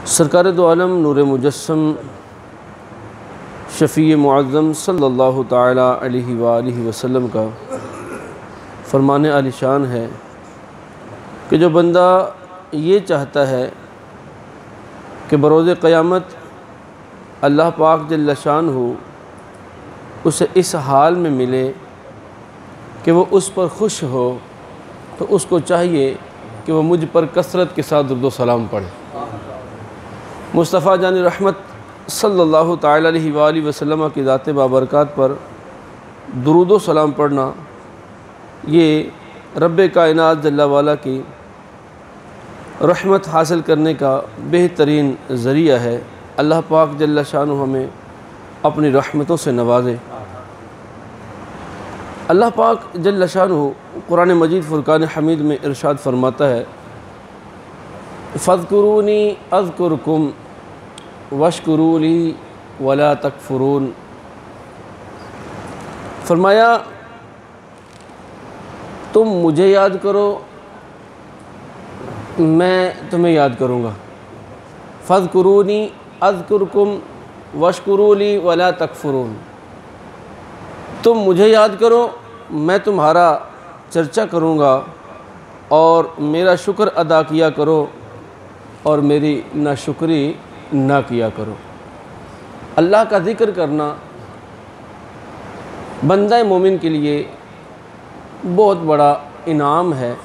सरकार दो आलम नूर मुजस्सम शफ़ी मुअज़्ज़म सल्लल्लाहु ताला अलैहि वसल्लम का फरमान आलिशान है कि जो बंदा ये चाहता है कि बरोज़ क़यामत अल्लाह पाक जल्ल शानहू उसे इस हाल में मिले कि वो उस पर खुश हो, तो उसको चाहिए कि वह मुझ पर कसरत के साथ दुरूद व सलाम पढ़े। मुस्तफ़ा जान रहमत सल्लल्लाहु ताला अलैहि वसल्लम की ज़ात बाबरकात पर दुरूद व सलाम पढ़ना ये रब्बे कायनात जल्ला वाला की रहमत हासिल करने का बेहतरीन ज़रिया है। अल्लाह पाक जल्ला शानु हमें अपनी रहमतों से नवाजे। अल्लाह पाक जल्ला शानु कुरान मजीद फ़ुरक़ान हमीद में इरशाद फरमाता है, फ़ज़्कुरूनी अज़्कुरकुम वश्कुरूली वला तकफ़ुरून। फरमाया तुम मुझे याद करो, मैं तुम्हें याद करूँगा। फ़ज़्कुरूनी अज़्कुरकुम वश्कुरूली वला तकफ़ुरून। तुम मुझे याद करो, मैं तुम्हारा चर्चा करूँगा और मेरा शुक्र अदा किया करो और मेरी नाशुक्री ना किया करो। अल्लाह का ज़िक्र करना बंदा मोमिन के लिए बहुत बड़ा इनाम है।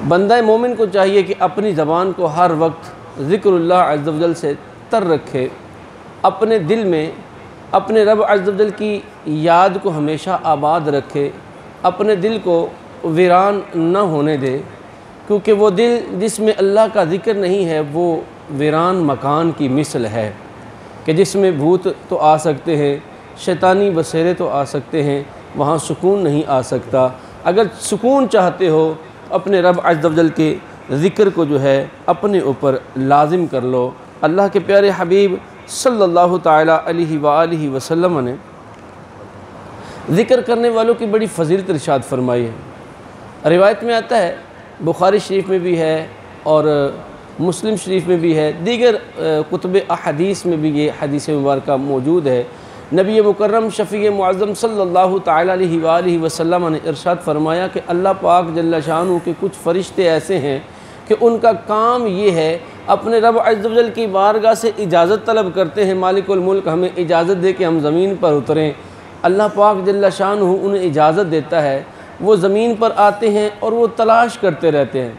बंदा मोमिन को चाहिए कि अपनी ज़बान को हर वक्त ज़िक्रुल्लाह अज़्ज़ व जल से तर रखे, अपने दिल में अपने रब अज़्ज़ व जल की याद को हमेशा आबाद रखे, अपने दिल को वीरान न होने दे, क्योंकि वो दिल जिसमें अल्लाह का ज़िक्र नहीं है वो वीरान मकान की मिसल है कि जिसमें भूत तो आ सकते हैं, शैतानी बसेरे तो आ सकते हैं, वहाँ सुकून नहीं आ सकता। अगर सुकून चाहते हो अपने रब अज़्ज़ व जल के ज़िक्र को जो है अपने ऊपर लाजिम कर लो। अल्लाह के प्यारे हबीब सल्लल्लाहु ताला अलैहि वसल्लम ने ज़िक्र करने वालों की बड़ी फ़जीलत इरशाद फरमाई है। रिवायत में आता है, बुखारी शरीफ में भी है और मुस्लिम शरीफ में भी है, दीगर कुतुब अहदीस में भी ये हदीस मुबारका मौजूद है। नबी मुकर्रम शफ़ी मुअज़्ज़म सल्लल्लाहु ताला अलैहि वसल्लम ने इरशाद फरमाया कि अल्लाह पाक जल्ल शानहू के कुछ फ़रिश्ते ऐसे हैं कि उनका काम ये है, अपने रब अज़्ज़ व जल की बारगाह से इजाज़त तलब करते हैं, मालिकुल मुल्क हमें इजाज़त दे कि हम ज़मीन पर उतरें। अल्लाह पाक जल्ल शानहू उन्हें इजाज़त देता है, वो ज़मीन पर आते हैं और वो तलाश करते रहते हैं।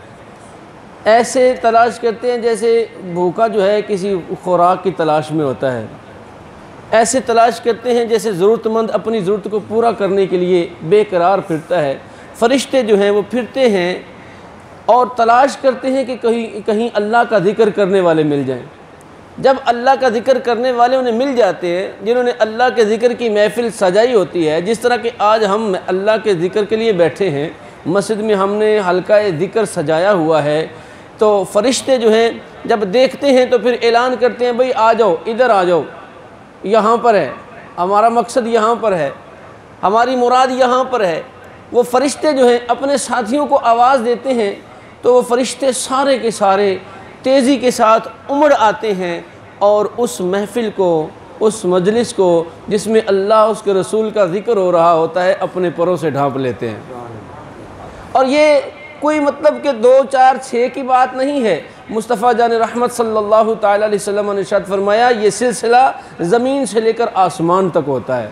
ऐसे तलाश करते हैं जैसे भूखा जो है किसी खुराक की तलाश में होता है। ऐसे तलाश करते हैं जैसे ज़रूरतमंद अपनी ज़रूरत को पूरा करने के लिए बेकरार फिरता है। फ़रिश्ते जो हैं वो फिरते हैं और तलाश करते हैं कि कहीं अल्लाह का ज़िक्र करने वाले मिल जाएं। जब अल्लाह का ज़िक्र करने वाले उन्हें मिल जाते हैं, जिन्होंने अल्लाह के ज़िक्र की महफ़िल सजाई होती है, जिस तरह कि आज हम अल्लाह के ज़िक्र के लिए बैठे हैं, मस्जिद में हमने हल्का ज़िक्र सजाया हुआ है, तो फ़रिश्ते जो हैं जब देखते हैं तो फिर ऐलान करते हैं, भाई आ जाओ, इधर आ जाओ, यहाँ पर है, हमारा मकसद यहाँ पर है, हमारी मुराद यहाँ पर है। वो फ़रिश्ते जो हैं अपने साथियों को आवाज़ देते हैं, तो वो फ़रिश्ते सारे के सारे तेज़ी के साथ उमड़ आते हैं और उस महफ़िल को, उस मजलिस को जिसमें अल्लाह उसके रसूल का ज़िक्र हो रहा होता है, अपने परों से ढांप लेते हैं। और ये कोई मतलब कि 2, 4, 6 की बात नहीं है। मुस्तफ़ा जान रहमत सल्लल्लाहु ताला अलैहि वसल्लम ने इरशाद फरमाया, ये सिलसिला ज़मीन से लेकर आसमान तक होता है।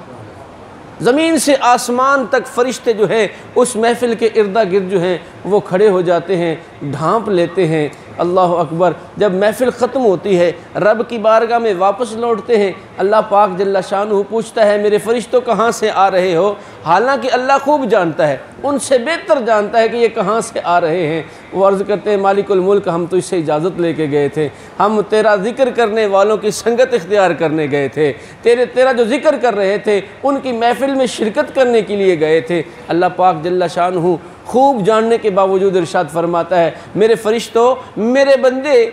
ज़मीन से आसमान तक फ़रिश्ते जो हैं उस महफ़िल के इर्दा गिर्द जो हैं वो खड़े हो जाते हैं, ढांप लेते हैं। अल्लाह अकबर। जब महफ़िल ख़त्म होती है, रब की बारगाह में वापस लौटते हैं, अल्लाह पाक जल्ला शानहू पूछता है, मेरे फ़रिश्तों कहाँ से आ रहे हो? हालांकि अल्लाह खूब जानता है, उनसे बेहतर जानता है कि ये कहाँ से आ रहे हैं। वो अर्ज़ करते हैं, मालिकुल मुल्क हम तो इससे इजाज़त लेके गए थे, हम तेरा ज़िक्र करने वालों की संगत इख्तियार करने गए थे, तेरा जो ज़िक्र कर रहे थे उनकी महफ़िल में शिरकत करने के लिए गए थे। अल्लाह पाक जल्ला शानहू खूब जानने के बावजूद इरशाद फरमाता है, मेरे फ़रिश्तों, मेरे बंदे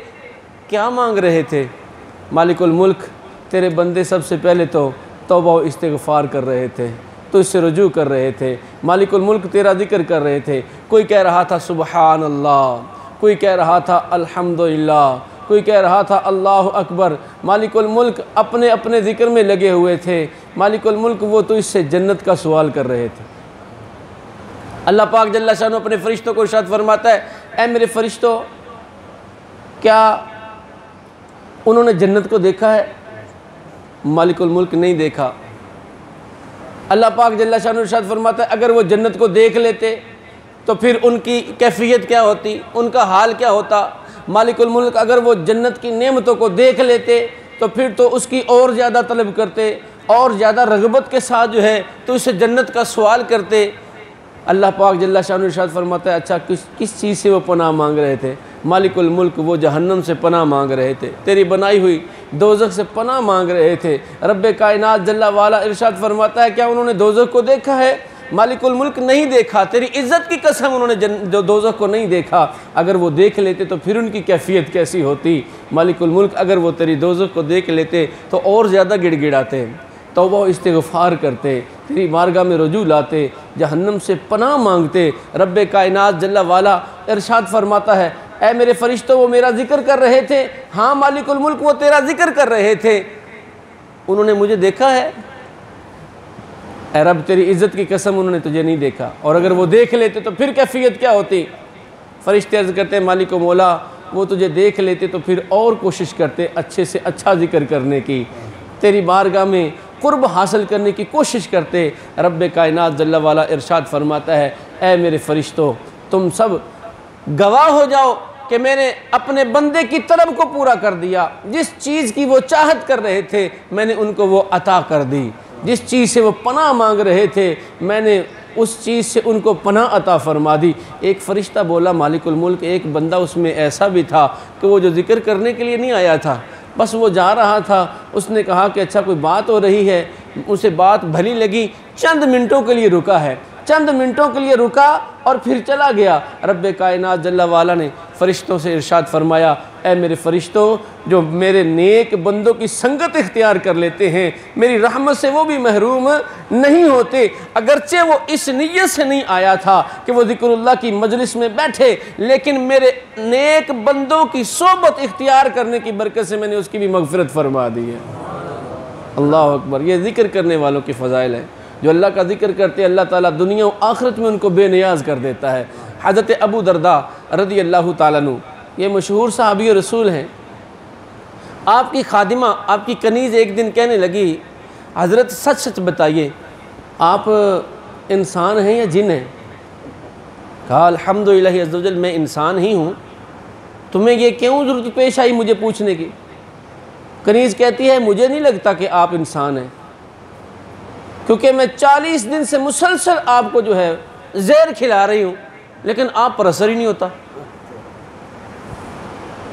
क्या मांग रहे थे? मालिकुल मुल्क, तेरे बंदे सबसे पहले तो तौबा व इस्तिग़फ़ार कर रहे थे, तो इससे रुजू कर रहे थे। मालिकुल मुल्क तेरा ज़िक्र कर रहे थे। कोई कह रहा था सुबहान अल्लाह, कोई कह रहा था अल्हम्दुलिल्लाह, कोई कह रहा था अल्लाह अकबर। मालिकुल मुल्क अपने अपने ज़िक्र में लगे हुए थे। मालिकुल मुल्क वो तो इससे जन्नत का सवाल कर रहे थे। अल्लाह पाक जल्ला शानो अपने फ़रिश्तों को इरशाद फरमाता है, ऐ मेरे फ़रिश्तों, क्या उन्होंने जन्नत को देखा है? मालिकुल मुल्क नहीं देखा। अल्लाह पाक जल्ला शानो इरशाद फरमाता है, अगर वो जन्नत को देख लेते तो फिर उनकी कैफियत क्या होती, उनका हाल क्या होता? मालिकुल मुल्क अगर वो जन्नत की नेमतों को देख लेते तो फिर तो उसकी और ज़्यादा तलब करते, और ज़्यादा रग़बत के साथ जो है तो उससे जन्नत का सवाल करते। अल्लाह पाक जल्ला शान इरशाद फरमाता है, अच्छा किस चीज़ से वो पनाह मांग रहे थे? मालिकुल मुल्क वो जहन्नम से पनाह मांग रहे थे, तेरी बनाई हुई दोज़ख से पनाह मांग रहे थे। रब्बे कायनात जल्ला वाला इरशाद फरमाता है, क्या उन्होंने दोज़ख को देखा है? मालिकुल मुल्क नहीं देखा। तेरी इज़्ज़त की कसम उन्होंने जो दोज़ख को नहीं देखा। अगर वो देख लेते तो फिर उनकी कैफियत कैसी होती? मालिकुल मुल्क अगर वो तेरी दोज़ख को देख लेते तो और ज़्यादा गिड़गिड़ाते, तौबा इस्तिग़फ़ार करते, तेरी बारगाह में रुजू लाते, जहन्नम से पनाह मांगते। रब्बे कायनात जल्ला वाला इरशाद फरमाता है, ऐ मेरे फ़रिश्तों, वो मेरा ज़िक्र कर रहे थे। हाँ मालिकुल मुल्क वो तेरा ज़िक्र कर रहे थे। उन्होंने मुझे देखा है? ऐ रब तेरी इज़्ज़त की कसम उन्होंने तुझे नहीं देखा। और अगर वो देख लेते तो फिर कैफियत क्या होती? फ़रिश्ते अर्ज़ करते हैं, मालिक मौला वो तुझे देख लेते तो फिर और कोशिश करते अच्छे से अच्छा ज़िक्र करने की, तेरी बारगाह में कुर्ब हासिल करने की कोशिश करते। रब्बे कायनात जल्ला वाला इरशाद फरमाता है, ऐ मेरे फ़रिश्तों, तुम सब गवाह हो जाओ कि मैंने अपने बंदे की तलब को पूरा कर दिया। जिस चीज़ की वो चाहत कर रहे थे मैंने उनको वो अता कर दी। जिस चीज़ से वो पनाह मांग रहे थे मैंने उस चीज़ से उनको पनाह अता फरमा दी। एक फ़रिश्ता बोला, मालिकुल मुल्क, एक बंदा उसमें ऐसा भी था कि वो जो ज़िक्र करने के लिए नहीं आया था, बस वो जा रहा था। उसने कहा कि अच्छा कोई बात हो रही है, उसे बात भली लगी, चंद मिनटों के लिए रुका है, चंद मिनटों के लिए रुका और फिर चला गया। रब्बे कायनात जल्ला वाला ने फ़रिश्तों से इरशाद फरमाया, ऐ मेरे फ़रिश्तों, जो मेरे नेक बंदों की संगत इख्तियार कर लेते हैं मेरी रहमत से वो भी महरूम नहीं होते। अगरचे वो इस नीयत से नहीं आया था कि वो ज़िक्रुल्लाह की मजलिस में बैठे, लेकिन मेरे नेक बंदों की सोबत इख्तियार करने की बरकत से मैंने उसकी भी मग़फ़िरत फरमा दी है। अल्लाह अकबर। ये ज़िक्र करने वालों की फ़ज़ाइल है। जो अल्लाह का ज़िक्र करते हैं अल्लाह ताला दुनिया और आखिरत में उनको बेनियाज कर देता है। हज़रत अबू दरदा रज़ी अल्लाह ताला अन्हु, ये मशहूर सहाबी रसूल हैं। आपकी खादिमा, आपकी कनीज़ एक दिन कहने लगी, हज़रत सच सच बताइए आप इंसान हैं या जिन हैं? कहा अल्हम्दुलिल्लाह अज़्ज़ा वजल मैं इंसान ही हूँ। तुम्हें ये क्यों ज़रूरत पेश आई मुझे पूछने की? कनीज़ कहती है, मुझे नहीं लगता कि आप इंसान हैं, क्योंकि मैं 40 दिन से मुसलसल आपको जो है जहर खिला रही हूँ, लेकिन आप पर असर ही नहीं होता।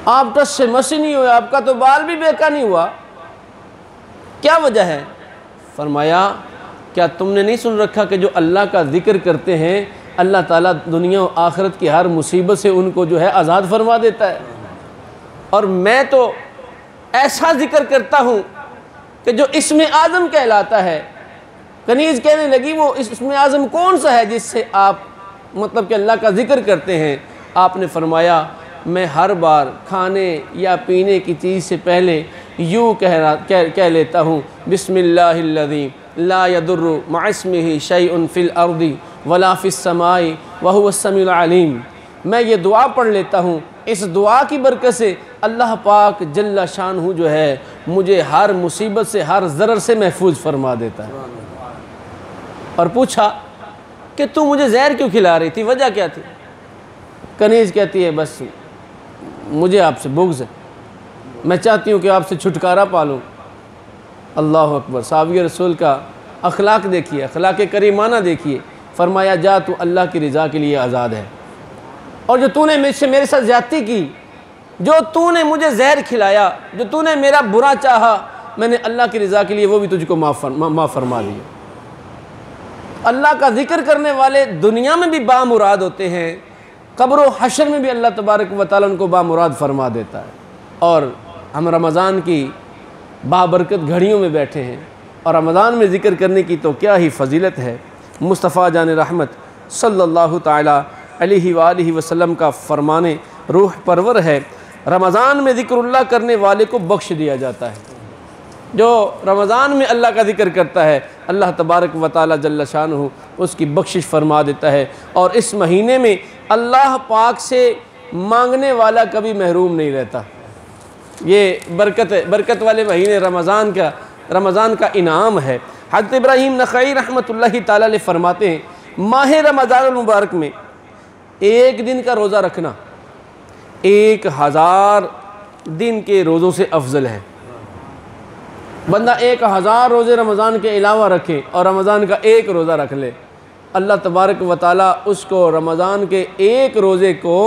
आप टस से मसी नहीं हुए, आपका तो बाल भी बेका नहीं हुआ, क्या वजह है? फरमाया, क्या तुमने नहीं सुन रखा कि जो अल्लाह का ज़िक्र करते हैं अल्लाह ताला दुनिया और आखिरत की हर मुसीबत से उनको जो है आज़ाद फरमा देता है। और मैं तो ऐसा ज़िक्र करता हूँ कि जो इसमें आज़म कहलाता है। कनीज़ कहने लगी, वो इसमें आज़म कौन सा है जिससे आप मतलब कि अल्लाह का ज़िक्र करते हैं? आपने फरमाया, मैं हर बार खाने या पीने की चीज़ से पहले यूँ कह लेता हूँ, बिस्मिल्लाहिल्लज़ी ला यदुर्रु मअस्मिही शैउन फिल अर्दी वला फिस समाई व हुवस समीउल अलीम। मैं ये दुआ पढ़ लेता हूँ, इस दुआ की बरकत से अल्लाह पाक जल्ला शानहू जो है मुझे हर मुसीबत से, हर ज़रर से महफूज फरमा देता है। और पूछा कि तू मुझे जहर क्यों खिला रही थी, वजह क्या थी? कनीज़ कहती है, बस मुझे आपसे बुग़्ज़ है, मैं चाहती हूँ कि आपसे छुटकारा पालूँ। अल्लाह अकबर। साहबी रसूल का अखलाक देखिए, अखलाक करीमाना देखिए। फरमाया, जा तू अल्लाह की रज़ा के लिए आज़ाद है, और जो तूने मेरे साथ ज़्यादती की, जो तूने मुझे जहर खिलाया, जो तूने मेरा बुरा चाहा, मैंने अल्लाह की रज़ा के लिए वो भी तुझको माफ़ फरमा दिया। अल्लाह का ज़िक्र करने वाले दुनिया में भी बामुराद होते हैं, क़ब्र व हशर में भी अल्लाह तबारक व तआला उनको बामुराद फरमा देता है। और हम रमज़ान की बाबरकत घड़ियों में बैठे हैं, और रमज़ान में ज़िक्र करने की तो क्या ही फ़जीलत है। मुस्तफ़ा जान रहमत सल्लल्लाहु ताला अलैहि वसल्लम का फरमाने रूह परवर है। रमज़ान में ज़िक्रुल्लाह करने वाले को बख्श दिया जाता है। जो रमज़ान में अल्लाह का ज़िक्र करता है अल्लाह तबारक व तआला जल्ल शानुहु उसकी बख्शिश फरमा देता है। और इस महीने में अल्लाह पाक से मांगने वाला कभी महरूम नहीं रहता। ये बरकत वाले महीने रमज़ान का इनाम है। हज़रत इब्राहीम नख़ई रहमतुल्लाहि ताला अलैह फरमाते हैं माह रमज़ान मुबारक में एक दिन का रोज़ा रखना 1000 दिन के रोज़ों से अफजल है। बंदा 1000 रोज़े रमज़ान के अलावा रखे और रमज़ान का एक रोज़ा रख ले, अल्लाह तबारक व तआला उसको रमज़ान के एक रोज़े को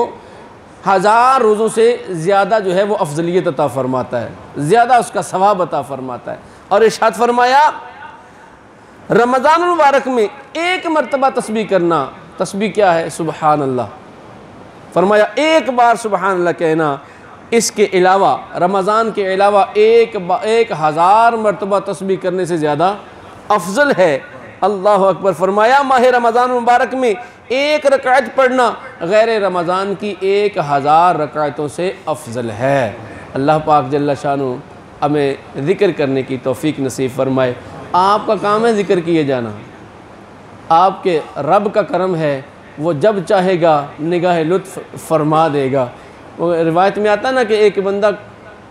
1000 रोज़ों से ज़्यादा जो है वो अफजलियत अता फ़रमाता है, ज़्यादा उसका सवाब अता फ़रमाता है। और इरशाद फरमाया रमज़ान मुबारक में एक मरतबा तस्बीह करना, तस्बीह क्या है? सुबहान अल्लाह। फरमाया एक बार सुबहान अल्लाह कहना, इसके अलावा रमज़ान के अलावा 1000 मरतबा तस्बीह करने से ज़्यादा अफजल है। अल्लाह अकबर। फरमाया माह रमज़ान मुबारक में एक रकात पढ़ना गैर रमज़ान की 1000 रकातों से अफजल है। अल्लाह पाक जल्ल शानुहु हमें ज़िक्र करने की तौफ़ीक नसीब फरमाए। आपका काम है ज़िक्र किए जाना, आपके रब का करम है, वो जब चाहेगा निगाह लुत्फ़ फरमा देगा। वो रिवायत में आता ना कि एक बंदा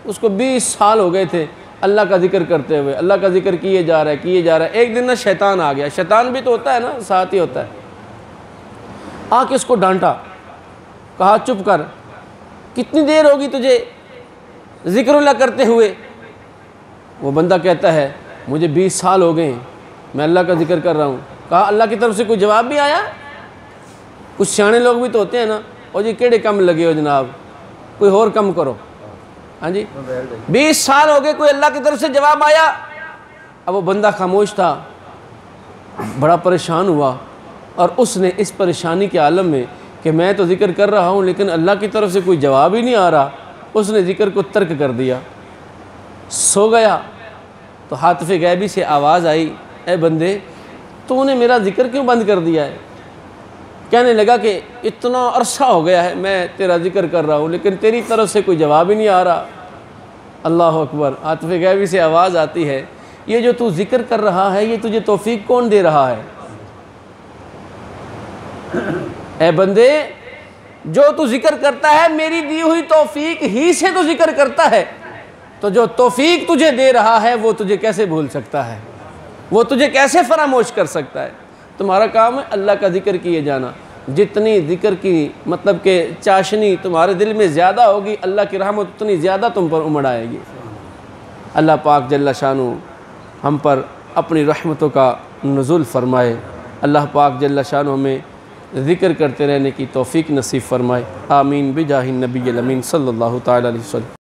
उसको 20 साल हो गए थे अल्लाह का ज़िक्र करते हुए, अल्लाह का ज़िक्र किए जा रहा है। एक दिन ना शैतान आ गया, शैतान भी तो होता है ना, साथ ही होता है, आके उसको डांटा, कहा चुप कर, कितनी देर होगी तुझे ज़िक्रुल्लाह करते हुए? वो बंदा कहता है मुझे 20 साल हो गए मैं अल्लाह का ज़िक्र कर रहा हूँ। कहा अल्लाह की तरफ से कोई जवाब भी आया? कुछ सियाने लोग भी तो होते हैं ना, और जी केड़े कम लगे हो जनाब, कोई और कम करो। हाँ जी, 20 साल हो गए, कोई अल्लाह की तरफ से जवाब आया? अब वो बंदा खामोश था, बड़ा परेशान हुआ, और उसने इस परेशानी के आलम में कि मैं तो ज़िक्र कर रहा हूँ लेकिन अल्लाह की तरफ से कोई जवाब ही नहीं आ रहा, उसने ज़िक्र को तर्क कर दिया, सो गया। तो हातिफ़े गैबी से आवाज़ आई, ए बंदे तूने मेरा ज़िक्र क्यों बंद कर दिया है? कहने लगा कि इतना अरसा हो गया है मैं तेरा ज़िक्र कर रहा हूँ लेकिन तेरी तरफ से कोई जवाब ही नहीं आ रहा। अल्लाह अकबर। हातिफ़े गैबी से आवाज़ आती है, ये जो तू ज़िक्र कर रहा है ये तुझे तौफ़ीक कौन दे रहा है? ए बंदे जो तू ज़िक्र करता है मेरी दी हुई तौफ़ीक ही से तो ज़िक्र करता है, तो जो तौफ़ीक तुझे दे रहा है वो तुझे कैसे भूल सकता है, वो तुझे कैसे फरामोश कर सकता है? तुम्हारा काम है अल्लाह का ज़िक्र किए जाना। जितनी ज़िक्र की मतलब के चाशनी तुम्हारे दिल में ज़्यादा होगी, अल्लाह की रहमत उतनी ज़्यादा तुम पर उमड़ आएगी। अल्लाह पाक जल्ल शानु हम पर अपनी रहमतों का नुज़ुल फ़रमाए। अल्लाह पाक जल्ल शानु हमें ज़िक्र करते रहने की तौफ़ीक नसीब फ़रमाए। आमीन बिजाहिन नबी अमीन सल्लल्लाहु तआला अलैहि वसल्लम।